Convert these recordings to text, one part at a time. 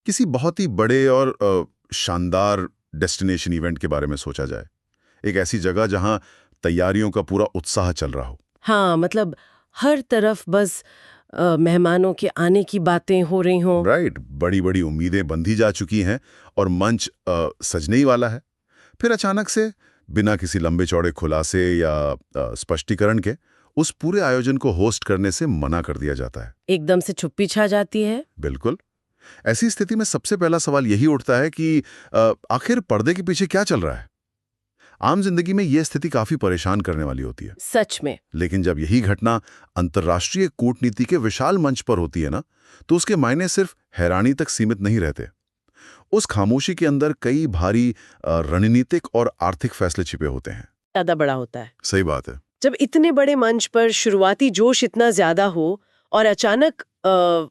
किसी बहुत ही बड़े और शानदार डेस्टिनेशन इवेंट के बारे में सोचा जाए। एक ऐसी जगह जहां तैयारियों का पूरा उत्साह चल रहा हो। हाँ, मतलब हर तरफ बस मेहमानों के आने की बातें हो रही हों। राइट, बड़ी बड़ी उम्मीदें बंधी जा चुकी हैं और मंच सजने ही वाला है। फिर अचानक से, बिना किसी लंबे चौड़े खुलासे या स्पष्टीकरण के, उस पूरे आयोजन को होस्ट करने से मना कर दिया जाता है। एकदम से चुप्पी छा जाती है। बिल्कुल। ऐसी स्थिति में सबसे पहला सवाल यही उठता है कि आखिर पर्दे के पीछे क्या चल रहा है। आम जिंदगी में यह स्थिति काफी परेशान करने वाली होती है। सच में। लेकिन जब यही घटना अंतर्राष्ट्रीय कूटनीति के विशाल मंच पर होती है ना, तो उसके मायने सिर्फ हैरानी तक सीमित नहीं रहते। उस खामोशी के अंदर कई भारी रणनीतिक और आर्थिक फैसले छिपे होते हैं। ज्यादा बड़ा होता है। सही बात है। जब इतने बड़े मंच पर शुरुआती जोश इतना ज्यादा हो और अचानक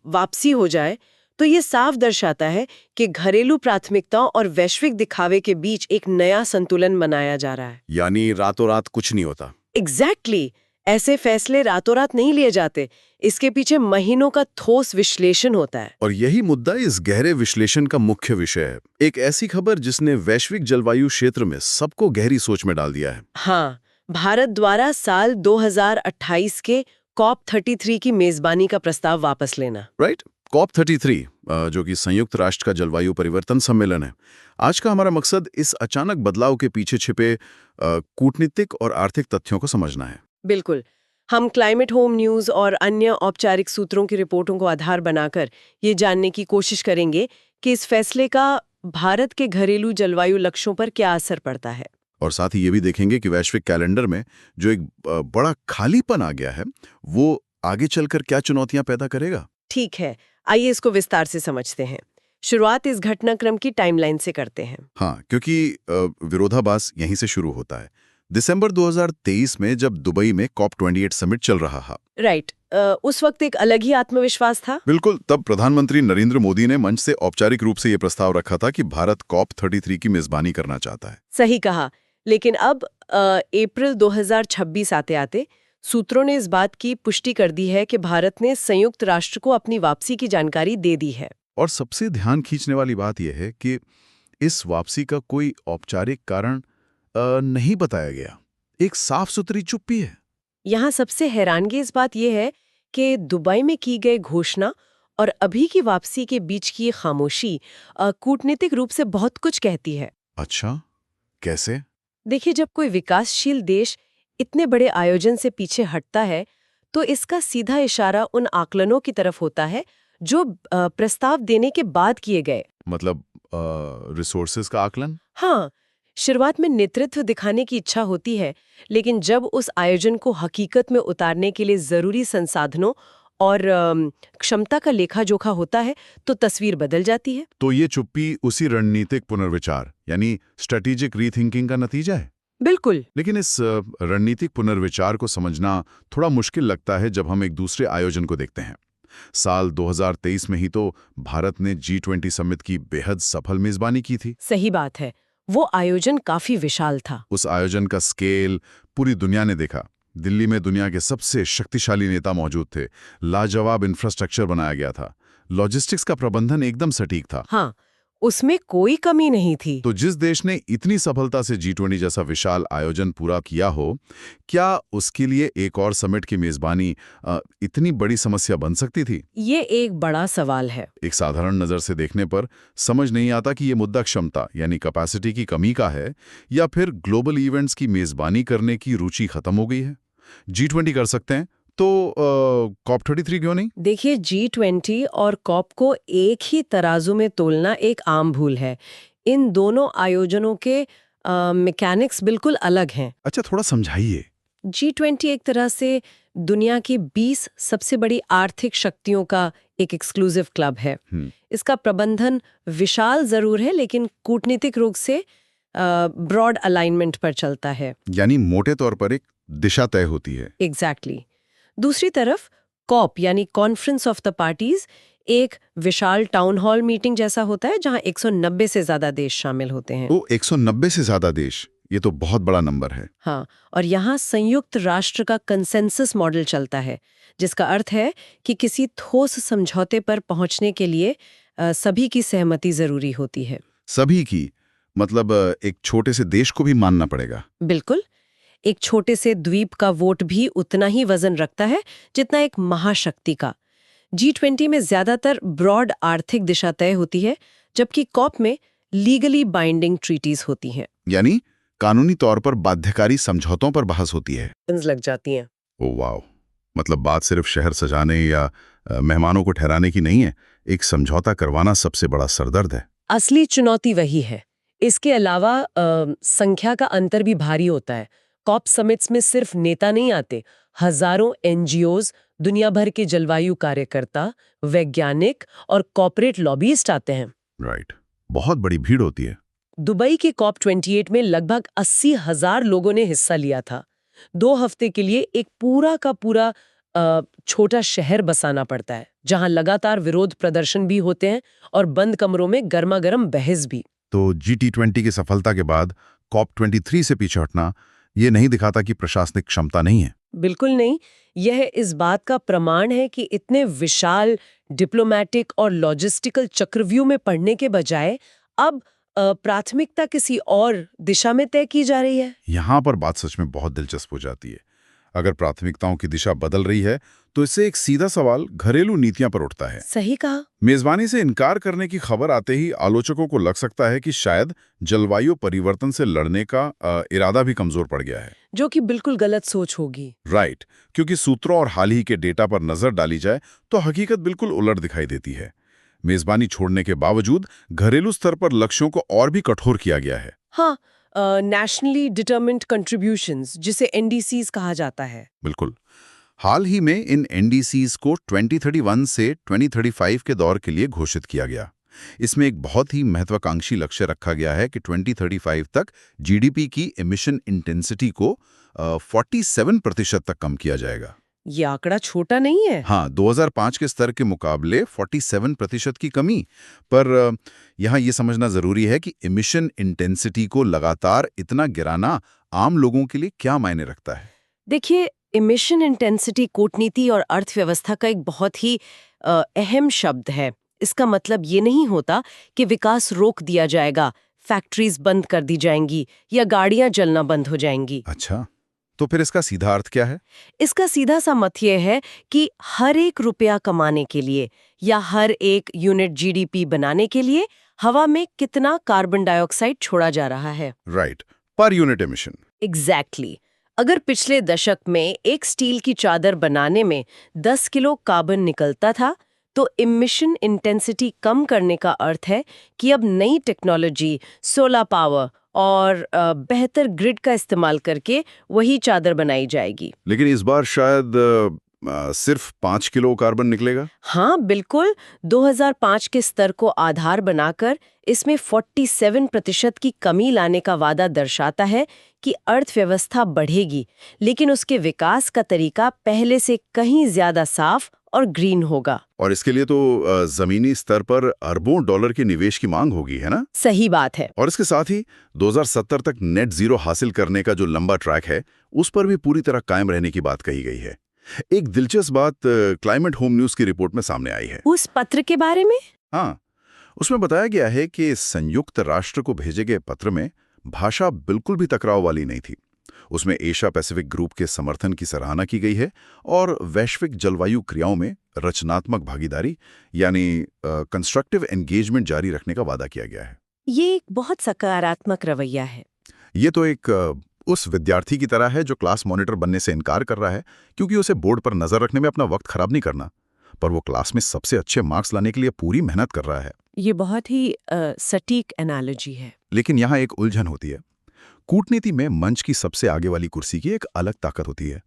वापसी हो जाए, तो ये साफ दर्शाता है कि घरेलू प्राथमिकताओं और वैश्विक दिखावे के बीच एक नया संतुलन बनाया जा रहा है। यानी रातों रात कुछ नहीं होता। एग्जैक्टली ऐसे फैसले रातों रात नहीं लिए जाते। इसके पीछे महीनों का ठोस विश्लेषण होता है। और यही मुद्दा इस गहरे विश्लेषण का मुख्य विषय है। एक ऐसी खबर जिसने वैश्विक जलवायु क्षेत्र में सबको गहरी सोच में डाल दिया है। हाँ, भारत द्वारा साल 2028 के कॉप 33 की मेजबानी का प्रस्ताव वापस लेना। राइट, कॉप 33, जो कि संयुक्त राष्ट्र का जलवायु परिवर्तन सम्मेलन है। आज का हमारा मकसद इस अचानक बदलाव के पीछे छिपे कूटनीतिक और आर्थिक तथ्यों को समझना है। बिल्कुल। हम क्लाइमेट होम न्यूज़ और अन्य औपचारिक सूत्रों की रिपोर्टों को आधार बनाकर ये जानने की कोशिश करेंगे कि इस फैसले का भारत के घरेलू जलवायु लक्ष्यों पर क्या असर पड़ता है। और साथ ही ये भी देखेंगे कि वैश्विक कैलेंडर में जो एक बड़ा खालीपन आ गया है, वो आगे चलकर क्या चुनौतियां पैदा करेगा। ठीक है, आइए इसको विस्तार से समझते हैं। शुरुआत इस घटनाक्रम की टाइमलाइन से करते हैं। हाँ, क्योंकि विरोधाभास यहीं से शुरू होता है। दिसंबर 2023 में जब दुबई में कॉप 28 समिट चल रहा था। राइट। उस वक्त एक अलग ही आत्मविश्वास था। बिल्कुल, तब प्रधानमंत्री नरेंद्र मोदी ने मंच से औपचारिक रूप से ये प्रस्ताव रखा था कि भारत कॉप 33 की मेजबानी करना चाहता है। सही कहा। लेकिन अब अप्रैल 2026 आते आते सूत्रों ने इस बात की पुष्टि कर दी है कि भारत ने संयुक्त राष्ट्र को अपनी वापसी की जानकारी दे दी है। और सबसे ध्यान खींचने वाली बात यह है कि इस वापसी का कोई औपचारिक कारण नहीं बताया गया। एक साफ सुथरी चुप्पी है। यहाँ सबसे हैरानगी इस बात यह है कि दुबई में की गई घोषणा और अभी की वापसी के बीच की ये खामोशी कूटनीतिक रूप से बहुत कुछ कहती है। अच्छा, कैसे? देखिए, जब कोई विकासशील देश इतने बड़े आयोजन से पीछे हटता है, तो इसका सीधा इशारा उन आकलनों की तरफ होता है जो प्रस्ताव देने के बाद किए गए। मतलब रिसोर्सेज का आकलन? हाँ, शुरुआत में नेतृत्व दिखाने की इच्छा होती है, लेकिन जब उस आयोजन को हकीकत में उतारने के लिए जरूरी संसाधनों और क्षमता का लेखा जोखा होता है, तो तस्वीर बदल जाती है। तो ये चुप्पी उसी रणनीतिक पुनर्विचार यानी स्ट्रेटेजिक रीथिंकिंग का नतीजा है। बिल्कुल। लेकिन इस रणनीतिक पुनर्विचार को समझना थोड़ा मुश्किल लगता है जब हम एक दूसरे आयोजन को देखते हैं। साल 2023 में ही तो भारत ने G20 समिट की बेहद सफल मेजबानी की थी। सही बात है, वो आयोजन काफी विशाल था। उस आयोजन का स्केल पूरी दुनिया ने देखा। दिल्ली में दुनिया के सबसे शक्तिशाली नेता मौजूद थे। लाजवाब इंफ्रास्ट्रक्चर बनाया गया था। लॉजिस्टिक्स का प्रबंधन एकदम सटीक था। हाँ, उसमें कोई कमी नहीं थी। तो जिस देश ने इतनी सफलता से G20 जैसा विशाल आयोजन पूरा किया हो, क्या उसके लिए एक और समिट की मेजबानी इतनी बड़ी समस्या बन सकती थी? ये एक बड़ा सवाल है। एक साधारण नजर से देखने पर समझ नहीं आता कि ये मुद्दा क्षमता यानी कैपेसिटी की कमी का है या फिर ग्लोबल इवेंट्स की मेजबानी करने की रुचि खत्म हो गई है। G20 कर सकते हैं तो कॉप 33 क्यों नहीं? देखिए, G20 और कॉप को एक ही तराजू में तोलना एक आम भूल है। इन दोनों आयोजनों के मैकेनिक्स बिल्कुल अलग हैं। अच्छा, थोड़ा समझाइए। G20 एक तरह से दुनिया की 20 सबसे बड़ी आर्थिक शक्तियों का एक एक्सक्लूसिव क्लब है। इसका प्रबंधन विशाल जरूर है, लेकिन कूटनीतिक रूप से ब्रॉड अलाइनमेंट पर चलता है। यानी मोटे तौर पर एक दिशा तय होती है। एग्जैक्टली। दूसरी तरफ कॉप यानी कॉन्फ्रेंस ऑफ द पार्टीज एक विशाल टाउन हॉल मीटिंग जैसा होता है, जहां 190 से ज्यादा देश शामिल होते हैं। वो 190 से ज्यादा देश, ये तो बहुत बड़ा नंबर है। हाँ, और यहाँ संयुक्त राष्ट्र का कंसेंसस मॉडल चलता है, जिसका अर्थ है कि किसी ठोस समझौते पर पहुंचने के लिए सभी की सहमति जरूरी होती है। सभी की मतलब एक छोटे से देश को भी मानना पड़ेगा। बिल्कुल। एक छोटे से द्वीप का वोट भी उतना ही वजन रखता है जितना एक महाशक्ति का। G20 में ज्यादातर ब्रॉड आर्थिक दिशा तय होती है, जबकि कॉप में लीगली बाइंडिंग ट्रीटीज होती हैं। यानी कानूनी तौर पर बाध्यकारी समझौतों पर बहस होती है। लग जाती हैं। ओ वाओ, मतलब बात सिर्फ शहर सजाने या मेहमानों को ठहराने की नहीं है, एक समझौता करवाना सबसे बड़ा सरदर्द है। असली चुनौती वही है। इसके अलावा संख्या का अंतर भी भारी होता है। कॉप समिट्स में सिर्फ नेता नहीं आते, हजारों NGOs, दुनिया भर के जलवायु कार्यकर्ता, वैज्ञानिक और कॉर्पोरेट लॉबिस्ट आते हैं। राइट, बहुत बड़ी भीड़ होती है। दुबई के COP28 में लगभग 80,000 लोगों ने हिस्सा लिया था। 2 हफ्ते के लिए एक पूरा का पूरा छोटा शहर बसाना पड़ता है, जहां लगातार विरोध प्रदर्शन भी होते हैं और बंद कमरों में गर्मा-गर्म बहस भी। तो G20 की सफलता के बाद COP23 से पीछे हटना ये नहीं दिखाता कि प्रशासनिक क्षमता नहीं है। बिल्कुल नहीं। यह इस बात का प्रमाण है कि इतने विशाल डिप्लोमैटिक और लॉजिस्टिकल चक्रव्यूह में पड़ने के बजाय अब प्राथमिकता किसी और दिशा में तय की जा रही है। यहाँ पर बात सच में बहुत दिलचस्प हो जाती है। अगर प्राथमिकताओं की दिशा बदल रही है तो इससे एक सीधा सवाल घरेलू नीतियां पर उठता है। सही कहा। मेजबानी से इनकार करने की खबर आते ही आलोचकों को लग सकता है कि शायद जलवायु परिवर्तन से लड़ने का इरादा भी कमजोर पड़ गया है, जो कि बिल्कुल गलत सोच होगी। राइट, क्योंकि सूत्रों और हाल ही के डेटा पर नजर डाली जाए तो हकीकत बिल्कुल उलट दिखाई देती है। मेजबानी छोड़ने के बावजूद घरेलू स्तर पर लक्ष्यों को और भी कठोर किया गया है। हाँ, नेशनली डिटरमिन्ड कंट्रीब्यूशंस, जिसे NDCs कहा जाता है। बिल्कुल। हाल ही में इन NDCs को 2031 से 2035 के दौर के लिए घोषित किया गया। इसमें एक बहुत ही महत्वाकांक्षी लक्ष्य रखा गया है कि 2035 तक GDP की एमिशन इंटेंसिटी को 47% तक कम किया जाएगा। ये आंकड़ा छोटा नहीं है। हाँ, 2005 के स्तर के मुकाबले 47% की कमी। पर यहाँ ये समझना जरूरी है कि एमिशन इंटेंसिटी को लगातार इतना गिराना आम लोगों के लिए क्या मायने रखता है। देखिए, इमिशन इंटेंसिटी कूटनीति और अर्थव्यवस्था का एक बहुत ही अहम शब्द है। इसका मतलब ये नहीं होता कि विकास रोक दिया जाएगा, फैक्ट्रीज बंद कर दी जाएंगी या गाड़ियां चलना बंद हो जाएंगी। अच्छा, तो फिर इसका सीधा अर्थ क्या है? इसका सीधा सा मत ये है कि हर एक रुपया कमाने के लिए या हर एक यूनिट GDP बनाने के लिए हवा में कितना कार्बन डाइऑक्साइड छोड़ा जा रहा है। Right, per unit emission. Exactly. अगर पिछले दशक में एक स्टील की चादर बनाने में 10 किलो कार्बन निकलता था, तो इमिशन इंटेंसिटी कम करने का अर्थ है कि अब नई टेक्नोलॉजी, सोलर पावर और बेहतर ग्रिड का इस्तेमाल करके वही चादर बनाई जाएगी। लेकिन इस बार शायद सिर्फ 5 किलो कार्बन निकलेगा। हाँ बिल्कुल। 2005 के स्तर को आधार बनाकर इसमें 47% की कमी लाने का वादा दर्शाता है कि अर्थव्यवस्था बढ़ेगी, लेकिन उसके विकास का तरीका पहले से कहीं ज्यादा साफ और ग्रीन होगा। और इसके लिए तो जमीनी स्तर पर अरबों डॉलर के निवेश की मांग होगी, है ना? सही बात है। और इसके साथ ही 2070 तक नेट जीरो हासिल करने का जो लंबा ट्रैक है, उस पर भी पूरी तरह कायम रहने की बात कही गई है। एक दिलचस्प बात क्लाइमेट होम न्यूज की रिपोर्ट में सामने आई है। उस पत्र के बारे में? हाँ, उसमें बताया गया है कि संयुक्त राष्ट्र को भेजे गए पत्र में भाषा बिल्कुल भी टकराव वाली नहीं थी। उसमें एशिया पैसिफिक ग्रुप के समर्थन की सराहना की गई है और वैश्विक जलवायु क्रियाओं में रचनात्मक भागीदारी यानी कंस्ट्रक्टिव एंगेजमेंट जारी रखने का वादा किया गया है। ये एक बहुत सकारात्मक रवैया है। ये तो एक उस विद्यार्थी की तरह है जो क्लास मॉनिटर बनने से इनकार कर रहा है क्योंकि उसे बोर्ड पर नजर रखने में अपना वक्त खराब नहीं करना, पर वो क्लास में सबसे अच्छे मार्क्स लाने के लिए पूरी मेहनत कर रहा है। ये बहुत ही सटीक एनालॉजी है। लेकिन यहाँ एक उलझन होती है। कूटनीति में मंच की सबसे आगे वाली कुर्सी की एक अलग ताकत होती है।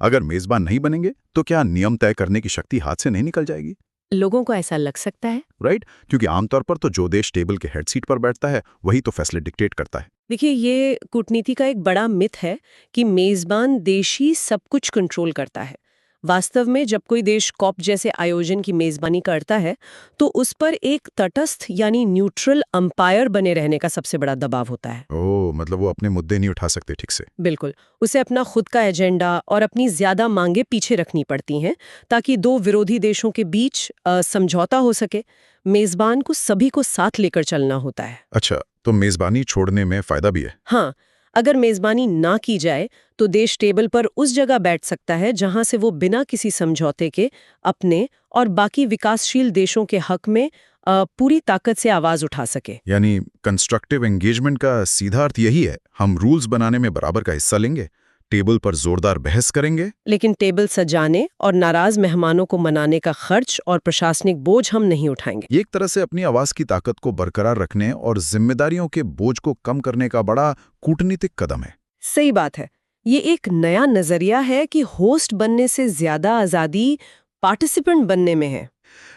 अगर मेजबान नहीं बनेंगे तो क्या नियम तय करने की शक्ति हाथ से नहीं निकल जाएगी? लोगों को ऐसा लग सकता है, राइट, क्योंकि आमतौर पर तो जो देश टेबल के हेड सीट पर बैठता है वही तो फैसले डिक्टेट करता है। देखिए, ये कूटनीति का एक बड़ा मिथ है कि मेजबान देश ही सब कुछ कंट्रोल करता है। वास्तव में जब कोई देश कॉप जैसे आयोजन की मेजबानी करता है तो उस पर एक तटस्थ यानी न्यूट्रल अंपायर बने रहने का सबसे बड़ा दबाव होता है। ओह, मतलब वो अपने मुद्दे नहीं उठा सकते ठीक से। बिल्कुल, उसे अपना खुद का एजेंडा और अपनी ज्यादा मांगे पीछे रखनी पड़ती हैं ताकि दो विरोधी देशों के बीच समझौता हो सके। मेजबान को सभी को साथ लेकर चलना होता है। अच्छा, तो मेजबानी छोड़ने में फायदा भी है। हाँ, अगर मेजबानी ना की जाए तो देश टेबल पर उस जगह बैठ सकता है जहां से वो बिना किसी समझौते के अपने और बाकी विकासशील देशों के हक में पूरी ताकत से आवाज उठा सके। यानी कंस्ट्रक्टिव एंगेजमेंट का सीधा अर्थ यही है, हम रूल्स बनाने में बराबर का हिस्सा लेंगे, टेबल पर जोरदार बहस करेंगे। लेकिन टेबल सजाने और नाराज मेहमानों को मनाने का खर्च और प्रशासनिक बोझ हम नहीं उठाएंगे। ये एक तरह से अपनी आवाज की ताकत को बरकरार रखने और जिम्मेदारियों के बोझ को कम करने का बड़ा कूटनीतिक कदम है। सही बात है। ये एक नया नजरिया है कि होस्ट बनने से ज्यादा आजादी पार्टिसिपेंट बनने में है।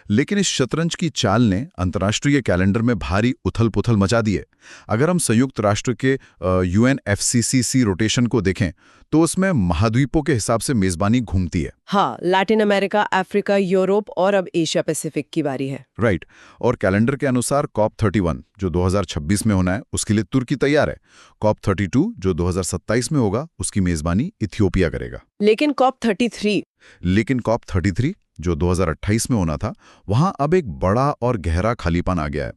लेकिन इस शतरंज की चाल ने अंतर्राष्ट्रीय कैलेंडर में भारी उथल-पुथल मचा दी है। अगर हम संयुक्त राष्ट्र के UNFCCC रोटेशन को देखें तो उसमें महाद्वीपों के हिसाब से मेजबानी घूमती है। हाँ, लैटिन अमेरिका, अफ्रीका, यूरोप और अब एशिया पैसिफिक की बारी है। राइट। और कैलेंडर के अनुसार COP31 जो 2026 में होना है उसके लिए तुर्की तैयार है। COP32 जो 2027 में होगा उसकी मेजबानी इथियोपिया करेगा। लेकिन COP33 जो 2028 में होना था, वहां अब एक बड़ा और गहरा खालीपन आ गया है।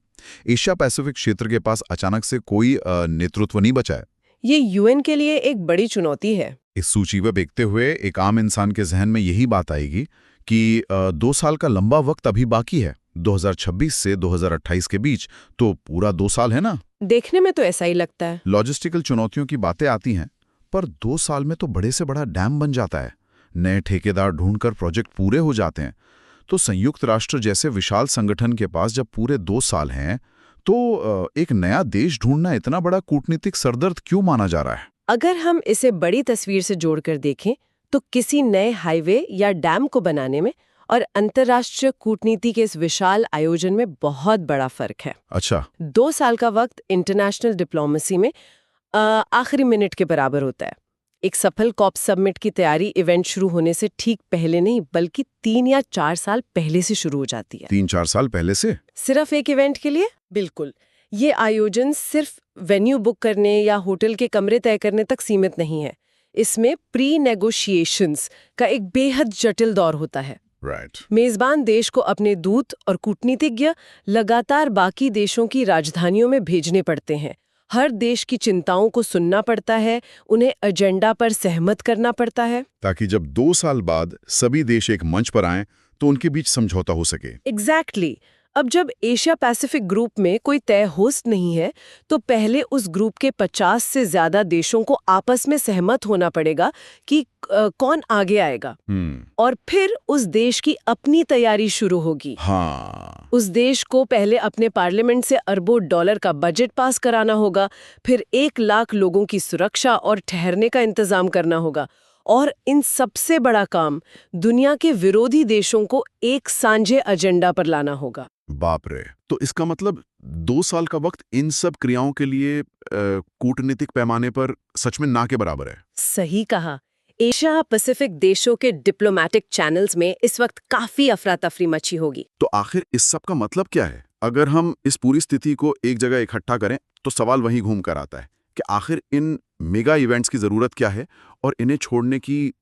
एशिया पैसिफिक क्षेत्र के पास अचानक से कोई नेतृत्व नहीं बचा है। ये यूएन के लिए एक बड़ी चुनौती है। इस सूची में देखते हुए एक आम इंसान के जहन में यही बात आएगी कि 2 साल का लंबा वक्त अभी बाकी है। 2026 से 2028 के बीच तो पूरा 2 साल है ना। देखने में तो ऐसा ही लगता है। लॉजिस्टिकल चुनौतियों की बातें आती हैं, पर 2 साल में तो बड़े से बड़ा डैम बन जाता है। नए ठेकेदार ढूंढकर प्रोजेक्ट पूरे हो जाते हैं। तो संयुक्त राष्ट्र जैसे विशाल संगठन के पास जब पूरे 2 साल हैं तो एक नया देश ढूंढना इतना बड़ा कूटनीतिक सरदर्द क्यों माना जा रहा है? अगर हम इसे बड़ी तस्वीर से जोड़कर देखें तो किसी नए हाईवे या डैम को बनाने में और अंतर्राष्ट्रीय कूटनीति के इस विशाल आयोजन में बहुत बड़ा फर्क है। अच्छा। 2 साल का वक्त इंटरनेशनल डिप्लोमेसी में आखिरी मिनट के बराबर होता है। एक सफल कॉप समिट की तैयारी इवेंट शुरू होने से ठीक पहले नहीं बल्कि 3 या 4 साल पहले से शुरू हो जाती है। 3-4 साल पहले से? सिर्फ एक इवेंट के लिए? बिल्कुल। ये आयोजन सिर्फ वेन्यू बुक करने या होटल के कमरे तय करने तक सीमित नहीं है। इसमें प्री नेगोशिएशंस का एक बेहद जटिल दौर होता है। राइट। मेजबान देश को अपने दूत और कूटनीतिज्ञ लगातार बाकी देशों की राजधानियों में भेजने पड़ते हैं। हर देश की चिंताओं को सुनना पड़ता है, उन्हें एजेंडा पर सहमत करना पड़ता है, ताकि जब 2 साल बाद सभी देश एक मंच पर आएं तो उनके बीच समझौता हो सके। एग्जैक्टली। अब जब एशिया पैसिफिक ग्रुप में कोई तय होस्ट नहीं है तो पहले उस ग्रुप के 50 से ज्यादा देशों को आपस में सहमत होना पड़ेगा कि कौन आगे आएगा। और फिर उस देश की अपनी तैयारी शुरू होगी। हाँ। उस देश को पहले अपने पार्लियामेंट से अरबों डॉलर का बजट पास कराना होगा, फिर 1 लाख लोगों की सुरक्षा और ठहरने का इंतजाम करना होगा, और इन सबसे बड़ा काम दुनिया के विरोधी देशों को एक साझे एजेंडा पर लाना होगा। बाप रे! तो इसका मतलब 2 साल का वक्त इन सब क्रियाओं के लिए कूटनीतिक पैमाने पर सच में ना के बराबर है। सही कहा। एशिया पैसिफिक देशों के डिप्लोमेटिक चैनल्स में इस वक्त काफी अफरा तफरी मची होगी। तो आखिर इस सब का मतलब क्या है? अगर हम इस पूरी स्थिति को एक जगह इकट्ठा करें तो सवाल वहीं घूम कर आता है कि आखिर इन मेगा इवेंट्स की जरूरत क्या है और इन्हें छोड़ने की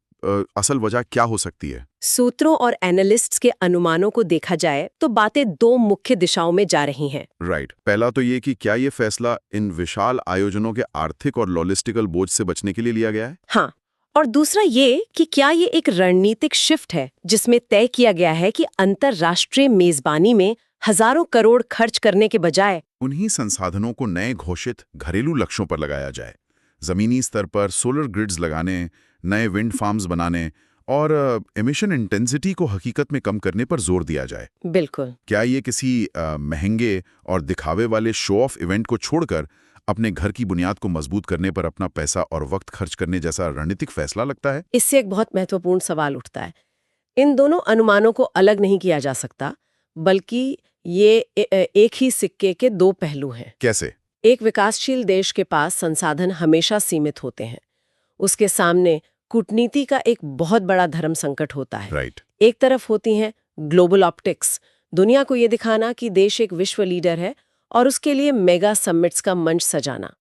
असल वजह क्या हो सकती है? सूत्रों और एनालिस्ट्स के अनुमानों को देखा जाए तो बातें 2 मुख्य दिशाओं में जा रही हैं। राइट। पहला तो ये कि क्या ये फैसला इन विशाल आयोजनों के आर्थिक और लॉजिस्टिकल बोझ से बचने के लिए लिया गया है? हाँ, और दूसरा ये कि क्या ये एक रणनीतिक शिफ्ट है जिसमें तय किया गया है कि अंतर्राष्ट्रीय मेजबानी में हजारों करोड़ खर्च करने के बजाय उन्हीं संसाधनों को नए घोषित घरेलू लक्ष्यों पर लगाया जाए। जमीनी स्तर पर सोलर ग्रिड्स लगाने, नए विंड फार्म्स बनाने और एमिशन इंटेंसिटी को हकीकत में कम करने पर जोर दिया जाए। बिल्कुल। क्या ये किसी महंगे और दिखावे वाले शो ऑफ इवेंट को छोड़कर अपने घर की बुनियाद को मजबूत करने पर अपना पैसा और वक्त खर्च करने जैसा रणनीतिक फैसला लगता है? इससे एक बहुत महत्वपूर्ण सवाल उठता है। इन दोनों अनुमानों को अलग नहीं किया जा सकता, बल्कि ये एक ही सिक्के के 2 पहलू हैं। कैसे? एक विकासशील देश के पास संसाधन हमेशा सीमित होते हैं। उसके सामने कूटनीति का एक बहुत बड़ा धर्म संकट होता है। राइट। एक तरफ होती है ग्लोबल ऑप्टिक्स, दुनिया को ये दिखाना कि देश एक विश्व लीडर है और उसके लिए मेगा समिट्स का मंच सजाना।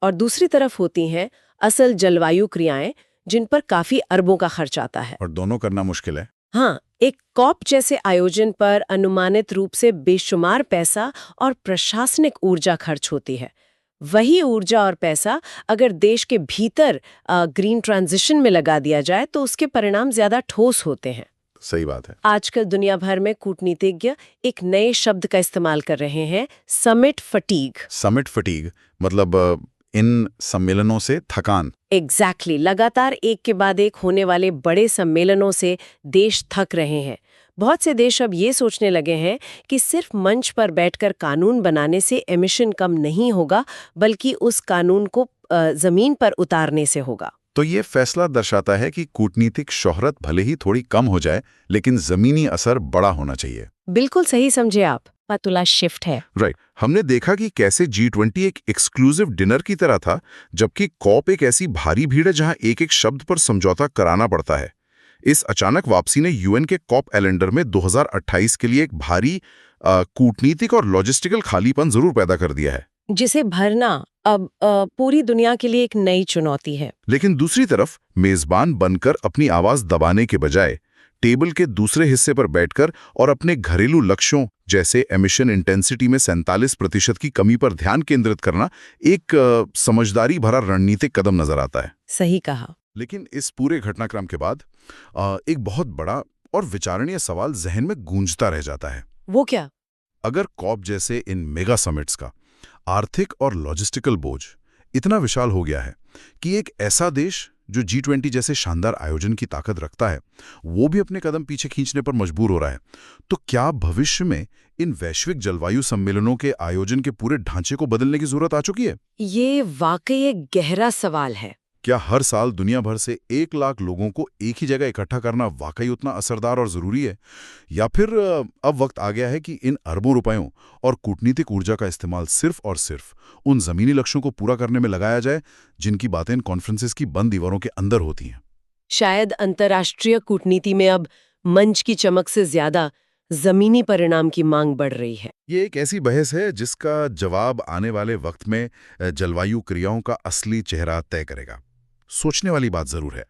और दूसरी तरफ होती हैं असल जलवायु क्रियाएं, जिन पर काफी अरबों का खर्च आता है। और दोनों करना मुश्किल है। हाँ, एक कॉप जैसे आयोजन पर अनुमानित रूप से बेशुमार पैसा और प्रशासनिक ऊर्जा खर्च होती है। वही ऊर्जा और पैसा अगर देश के भीतर ग्रीन ट्रांजिशन में लगा दिया जाए तो उसके परिणाम ज्यादा ठोस होते हैं। सही बात है। आजकल दुनिया भर में कूटनीतिज्ञ एक नए शब्द का इस्तेमाल कर रहे हैं, समिट फटीग। समिट फटीग मतलब इन सम्मेलनों से थकान। एग्जैक्टली लगातार एक के बाद एक होने वाले बड़े सम्मेलनों से देश थक रहे हैं। बहुत से देश अब ये सोचने लगे हैं कि सिर्फ मंच पर बैठकर कानून बनाने से एमिशन कम नहीं होगा, बल्कि उस कानून को जमीन पर उतारने से होगा। तो ये फैसला दर्शाता है कि कूटनीतिक शोहरत भले ही थोड़ी कम हो जाए, लेकिन जमीनी असर बड़ा होना चाहिए। बिल्कुल सही समझे आप। पतला शिफ्ट है। राइट। हमने देखा कि कैसे G20 एक एक्सक्लूसिव डिनर की तरह था, जबकि कॉप एक ऐसी भारी भीड़ है जहां एक एक शब्द पर समझौता कराना पड़ता है। इस अचानक वापसी ने यूएन के कॉप कैलेंडर में 2028 के लिए एक भारी कूटनीतिक और लॉजिस्टिकल खालीपन जरूर पैदा कर दिया है, जिसे भरना अब पूरी दुनिया के लिए एक नई चुनौती है। लेकिन दूसरी तरफ मेजबान बनकर अपनी आवाज दबाने के बजाय टेबल के दूसरे हिस्से पर बैठकर और अपने घरेलू लक्ष्यों जैसे एमिशन इंटेंसिटी में 47% की कमी पर ध्यान केंद्रित करना एक समझदारी भरा रणनीतिक कदम नजर आता है। सही कहा। लेकिन इस पूरे घटनाक्रम के बाद एक बहुत बड़ा और विचारणीय सवाल जहन में गूंजता रह जाता है। वो क्या? अगर कॉप जैसे इन मेगा समिट्स का आर्थिक और लॉजिस्टिकल बोझ इतना विशाल हो गया है कि एक ऐसा देश जो G20 जैसे शानदार आयोजन की ताकत रखता है, वो भी अपने कदम पीछे खींचने पर मजबूर हो रहा है, तो क्या भविष्य में इन वैश्विक जलवायु सम्मेलनों के आयोजन के पूरे ढांचे को बदलने की जरूरत आ चुकी है? ये वाकई एक गहरा सवाल है। क्या हर साल दुनिया भर से 1 लाख लोगों को एक ही जगह इकट्ठा करना वाकई उतना असरदार और जरूरी है, या फिर अब वक्त आ गया है कि इन अरबों रुपयों और कूटनीतिक ऊर्जा का इस्तेमाल सिर्फ और सिर्फ उन जमीनी लक्ष्यों को पूरा करने में लगाया जाए जिनकी बातें इन कॉन्फ्रेंसेस की बंद दीवारों के अंदर होती हैं? शायद अंतर्राष्ट्रीय कूटनीति में अब मंच की चमक से ज्यादा जमीनी परिणाम की मांग बढ़ रही है। ये एक ऐसी बहस है जिसका जवाब आने वाले वक्त में जलवायु क्रियाओं का असली चेहरा तय करेगा। सोचने वाली बात जरूर है।